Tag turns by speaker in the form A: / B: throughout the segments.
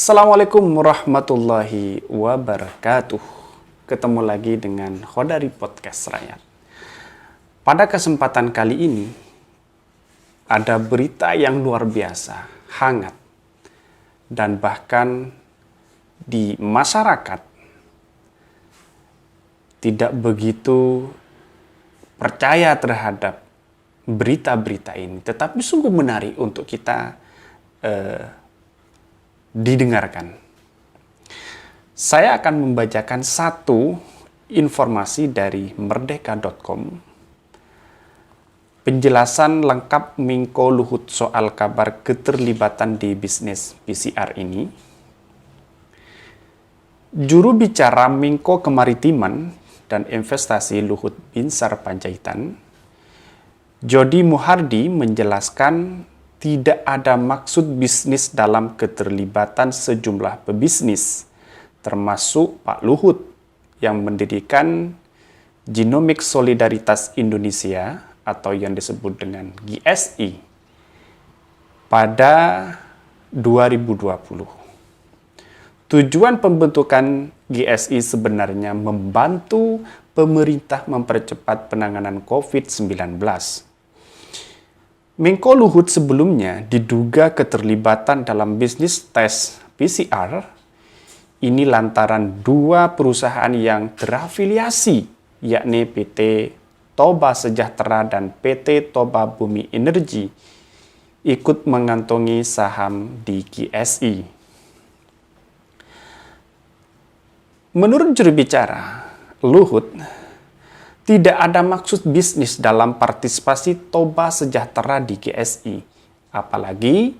A: Assalamualaikum warahmatullahi wabarakatuh. Ketemu lagi dengan Khodari Podcast Rakyat. Pada kesempatan kali ini, ada berita yang luar biasa, hangat, dan bahkan di masyarakat tidak begitu percaya terhadap berita-berita ini, tetapi sungguh menarik untuk kita didengarkan. Saya akan membacakan satu informasi dari merdeka.com. Penjelasan lengkap Menko Luhut soal kabar keterlibatan di bisnis PCR ini. Juru bicara Menko Kemaritiman dan Investasi Luhut Binsar Panjaitan, Jody Muhardi, menjelaskan tidak ada maksud bisnis dalam keterlibatan sejumlah pebisnis, termasuk Pak Luhut yang mendirikan Genomic Solidaritas Indonesia atau yang disebut dengan GSI pada 2020. Tujuan pembentukan GSI sebenarnya membantu pemerintah mempercepat penanganan COVID-19. Menko Luhut sebelumnya diduga keterlibatan dalam bisnis tes PCR ini lantaran dua perusahaan yang terafiliasi, yakni PT Toba Sejahtera dan PT Toba Bumi Energi, ikut mengantongi saham di GSI. Menurut juru bicara Luhut, tidak ada maksud bisnis dalam partisipasi Toba Sejahtera di GSI. Apalagi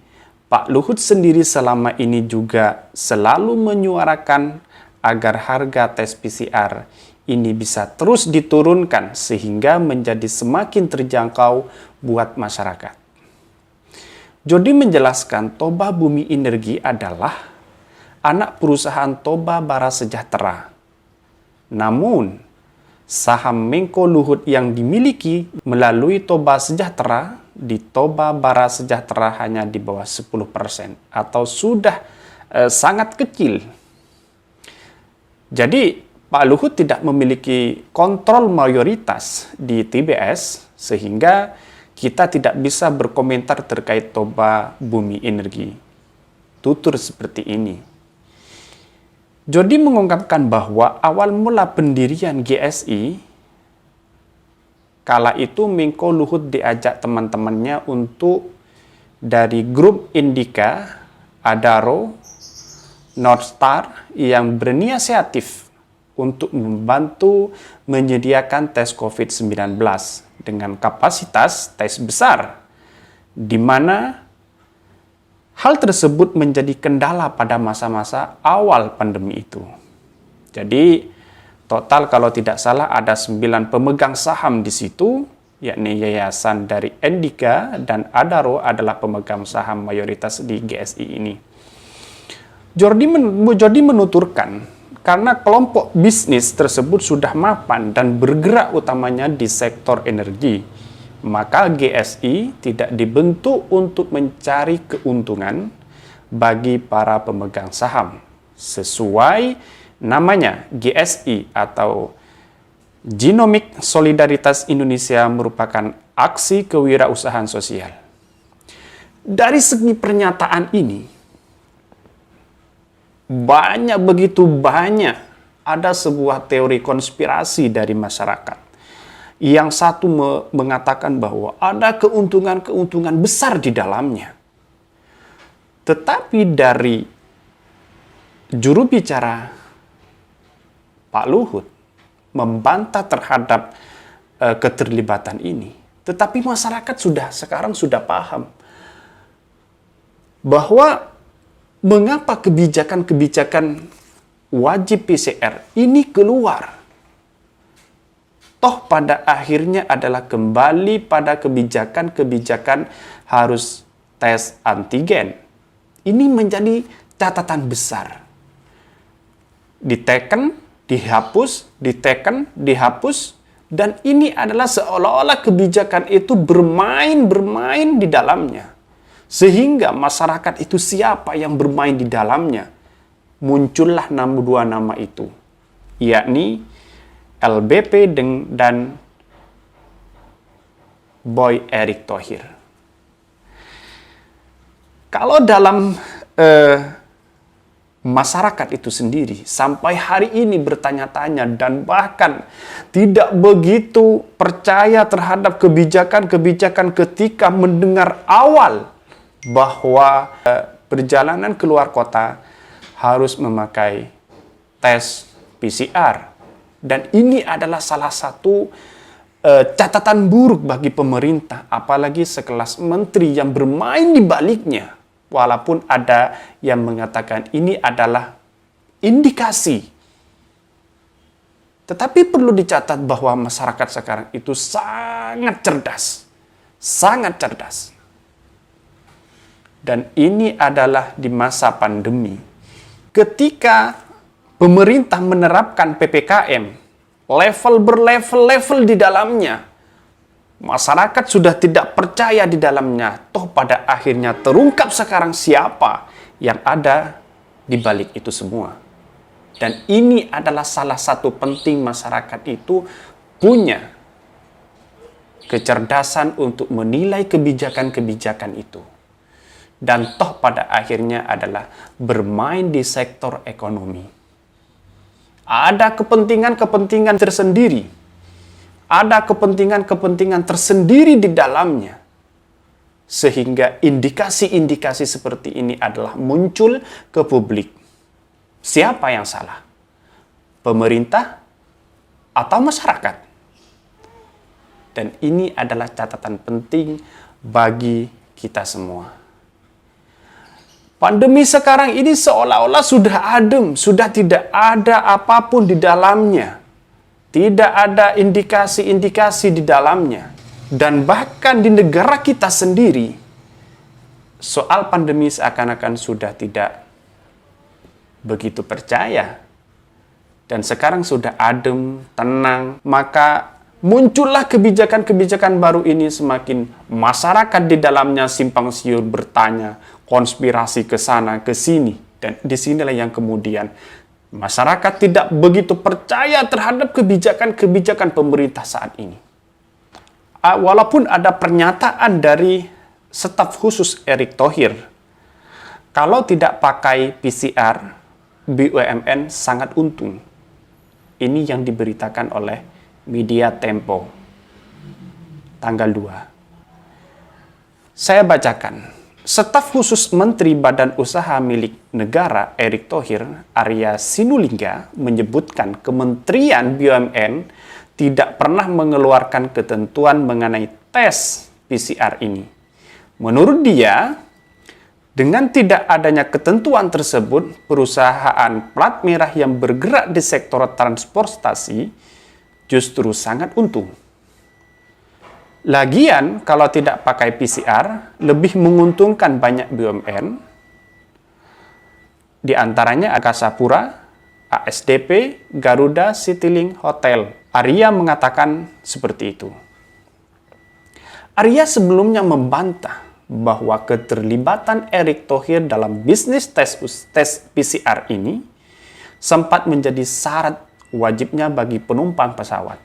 A: Pak Luhut sendiri selama ini juga selalu menyuarakan agar harga tes PCR ini bisa terus diturunkan sehingga menjadi semakin terjangkau buat masyarakat. Jody menjelaskan Toba Bumi Energi adalah anak perusahaan Toba Bara Sejahtera. Namun, saham Menko Luhut yang dimiliki melalui Toba Sejahtera di Toba Bara Sejahtera hanya di bawah 10% atau sudah sangat kecil. Jadi Pak Luhut tidak memiliki kontrol mayoritas di TBS sehingga kita tidak bisa berkomentar terkait Toba Bumi Energi. Tutur seperti ini. Jody mengungkapkan bahwa awal mula pendirian GSI, kala itu Menko Luhut diajak teman-temannya untuk dari grup Indika, Adaro, Northstar yang berinisiatif untuk membantu menyediakan tes COVID-19 dengan kapasitas tes besar, di mana hal tersebut menjadi kendala pada masa-masa awal pandemi itu. Jadi, total kalau tidak salah ada 9 pemegang saham di situ, yakni yayasan dari Indika dan Adaro adalah pemegang saham mayoritas di GSI ini. Jody menuturkan, karena kelompok bisnis tersebut sudah mapan dan bergerak utamanya di sektor energi, maka GSI tidak dibentuk untuk mencari keuntungan bagi para pemegang saham. Sesuai namanya, GSI atau Genomic Solidaritas Indonesia merupakan aksi kewirausahaan sosial. Dari segi pernyataan ini, begitu banyak ada sebuah teori konspirasi dari masyarakat. Yang satu mengatakan bahwa ada keuntungan-keuntungan besar di dalamnya. Tetapi dari juru bicara Pak Luhut membantah terhadap keterlibatan ini. Tetapi masyarakat sekarang sudah paham bahwa mengapa kebijakan-kebijakan wajib PCR ini keluar. Toh pada akhirnya adalah kembali pada kebijakan-kebijakan harus tes antigen. Ini menjadi catatan besar. Diteken, dihapus, diteken, dihapus, dan ini adalah seolah-olah kebijakan itu bermain di dalamnya. Sehingga masyarakat itu siapa yang bermain di dalamnya? muncullah dua nama itu, yakni LBP dan Boy Erick Thohir. Kalau dalam masyarakat itu sendiri sampai hari ini bertanya-tanya dan bahkan tidak begitu percaya terhadap kebijakan-kebijakan ketika mendengar awal bahwa perjalanan keluar kota harus memakai tes PCR. Dan ini adalah salah satu catatan buruk bagi pemerintah, apalagi sekelas menteri yang bermain di baliknya. Walaupun ada yang mengatakan ini adalah indikasi. Tetapi perlu dicatat bahwa masyarakat sekarang itu sangat cerdas. Sangat cerdas. Dan ini adalah di masa pandemi. Ketika pemerintah menerapkan PPKM, level berlevel-level di dalamnya, masyarakat sudah tidak percaya di dalamnya. Toh pada akhirnya terungkap sekarang siapa yang ada di balik itu semua. Dan ini adalah salah satu penting masyarakat itu punya kecerdasan untuk menilai kebijakan-kebijakan itu. Dan toh pada akhirnya adalah bermain di sektor ekonomi. Ada kepentingan-kepentingan tersendiri. Ada kepentingan-kepentingan tersendiri di dalamnya. Sehingga indikasi-indikasi seperti ini adalah muncul ke publik. Siapa yang salah? Pemerintah atau masyarakat? Dan ini adalah catatan penting bagi kita semua. Pandemi sekarang ini seolah-olah sudah adem, sudah tidak ada apapun di dalamnya. Tidak ada indikasi-indikasi di dalamnya. Dan bahkan di negara kita sendiri, soal pandemi seakan-akan sudah tidak begitu percaya. Dan sekarang sudah adem, tenang, maka muncullah kebijakan-kebijakan baru ini, semakin masyarakat di dalamnya simpang siur bertanya, konspirasi ke sana, ke sini. Dan disinilah yang kemudian masyarakat tidak begitu percaya terhadap kebijakan-kebijakan pemerintah saat ini. Walaupun ada pernyataan dari staf khusus Erick Thohir, kalau tidak pakai PCR, BUMN sangat untung. Ini yang diberitakan oleh media Tempo, tanggal 2. Saya bacakan. Staf khusus Menteri Badan Usaha Milik Negara Erick Thohir, Arya Sinulinga, menyebutkan Kementerian BUMN tidak pernah mengeluarkan ketentuan mengenai tes PCR ini. Menurut dia, dengan tidak adanya ketentuan tersebut, perusahaan plat merah yang bergerak di sektor transportasi justru sangat untung. Lagian, kalau tidak pakai PCR, lebih menguntungkan banyak BUMN, di antaranya Angkasa Pura, ASDP, Garuda, Citylink, Hotel. Arya mengatakan seperti itu. Arya sebelumnya membantah bahwa keterlibatan Erick Thohir dalam bisnis tes PCR ini sempat menjadi syarat wajibnya bagi penumpang pesawat.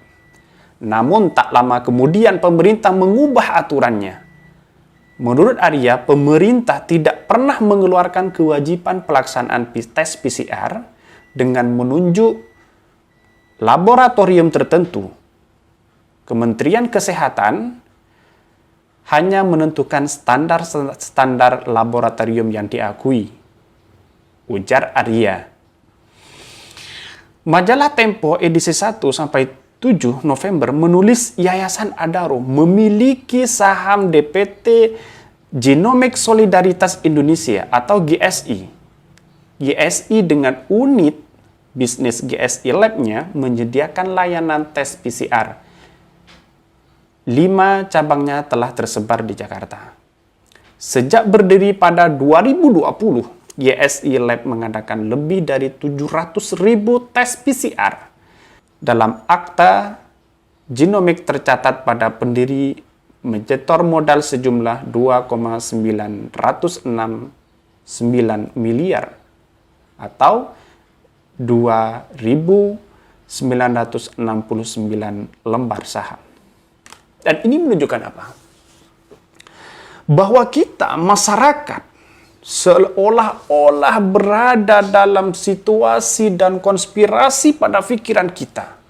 A: Namun tak lama kemudian pemerintah mengubah aturannya. Menurut Arya, pemerintah tidak pernah mengeluarkan kewajiban pelaksanaan tes PCR dengan menunjuk laboratorium tertentu. Kementerian Kesehatan hanya menentukan standar laboratorium yang diakui, ujar Arya. Majalah Tempo edisi 1 sampai 7 November menulis Yayasan Adaro memiliki saham DPT Genomics Solidaritas Indonesia atau GSI. GSI dengan unit bisnis GSI Lab-nya menyediakan layanan tes PCR. 5 cabangnya telah tersebar di Jakarta. Sejak berdiri pada 2020, GSI Lab mengadakan lebih dari 700.000 tes PCR. Dalam akta genomik tercatat pada pendiri menyetor modal sejumlah 2,969 miliar atau 2.969 lembar saham. Dan ini menunjukkan apa? Bahwa kita, masyarakat, seolah-olah berada dalam situasi dan konspirasi pada pikiran kita.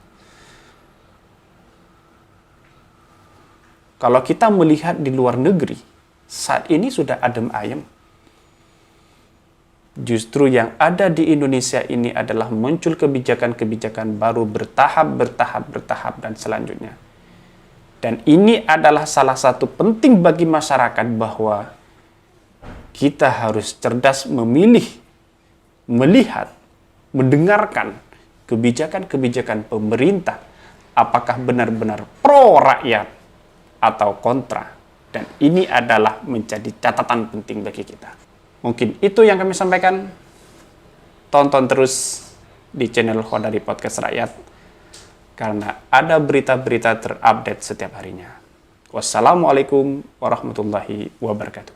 A: Kalau kita melihat di luar negeri, saat ini sudah adem ayem. Justru yang ada di Indonesia ini adalah muncul kebijakan-kebijakan baru bertahap, dan selanjutnya. Dan ini adalah salah satu penting bagi masyarakat bahwa kita harus cerdas memilih, melihat, mendengarkan kebijakan-kebijakan pemerintah apakah benar-benar pro rakyat atau kontra. Dan ini adalah menjadi catatan penting bagi kita. Mungkin itu yang kami sampaikan. Tonton terus di channel Khodari Podcast Rakyat karena ada berita-berita terupdate setiap harinya. Wassalamualaikum warahmatullahi wabarakatuh.